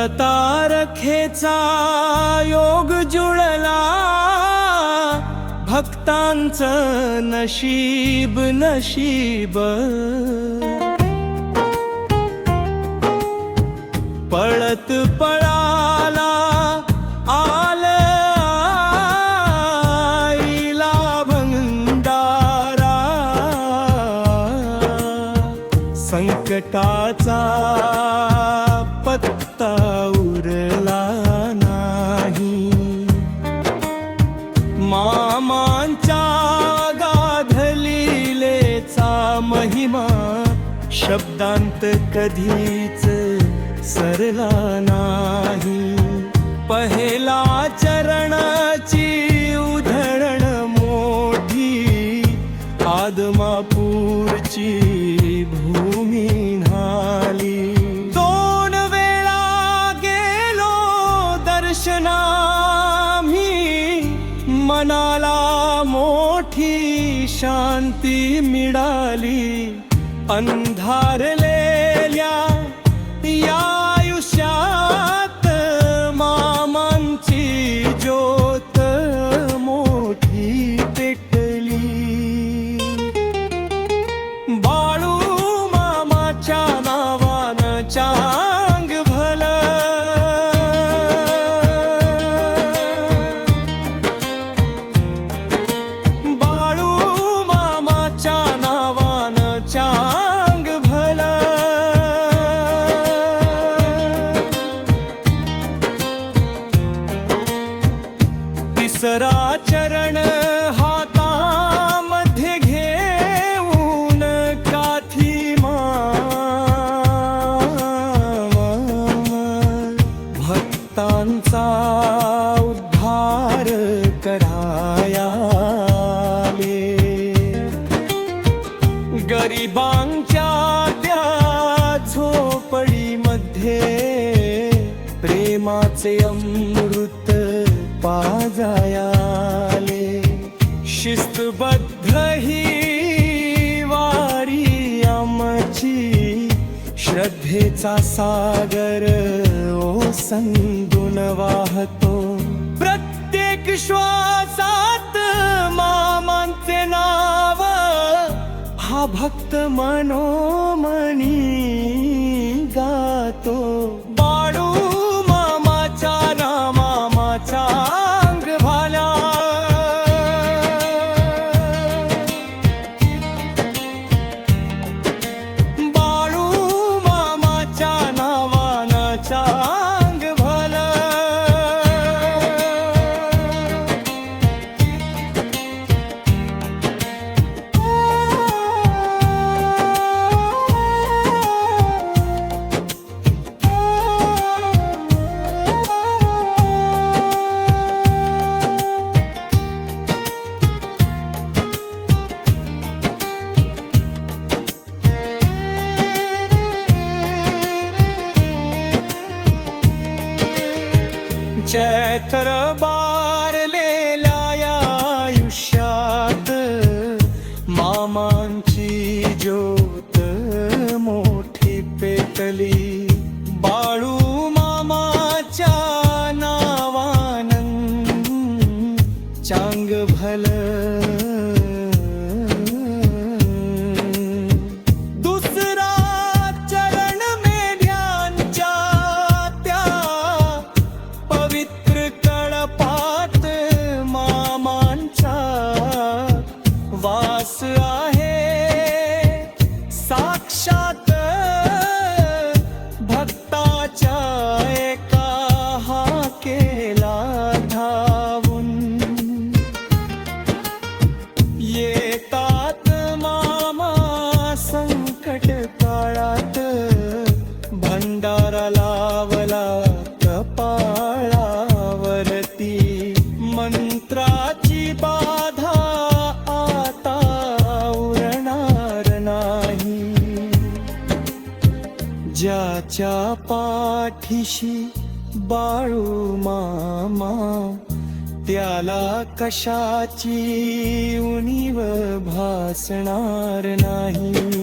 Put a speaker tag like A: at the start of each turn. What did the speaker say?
A: करतारखेचा योग जुळला, भक्तांचं नशीब नशीब. पळत पळाला आला आईला भंडारा, संकटाचा पत्ता उरला नाही. मामांच्या गाधलीलेचा महिमा शब्दांत कधीच सरला नाही. पहिला चरणाची उधळण मोठी, आदमापूरची भूमी न्हाली. दोन वेळा गेलो दर्शनामी, मनाला मोठी शांती मिळाली. अंधारलेल्या या आयुष्यात मामांची ज्योत मोठी पेटली. बाळू मामाच्या नावानं चांग भलं, बाळू मामाच्या नावानं चांग भलं. तिसरा चरण हातामध्ये घेऊन काठी भक्तांचा उद्धार करायाले. गरिबांच्या त्या झोपडीमध्ये प्रेमाचे अमृत पाजायाले. शिस्तबद्ध ही वारी आमची, श्रद्धेचा सागर ओसंडून वाहतो. प्रत्येक श्वासात मामांचे नाव, हा भक्त मनोमनी गातो. बाळू मामाच्या नामाचा अंग भाला, बाळू मामाच्या नावानं चांग भला. चैत्र बारलेल्या या आयुष्यात मामांची ज्योत मोठी पेटली. बाळू मामाच्या नावानं चांग भलं. दुसरा चरण मेढ्यांच्या त्या पवित्र कळपात मामांचा वास आहे. साक्षात भक्ताच्या एका हाकेला धावून येतात मामा संकट काळात. भंडारा लावला कपाळावरती, मंत्राची बाधा आता उरणार नाही. ज्याच्या पाठीशी बाळू मामा, त्याला कशाची उणीव भासणार नाही.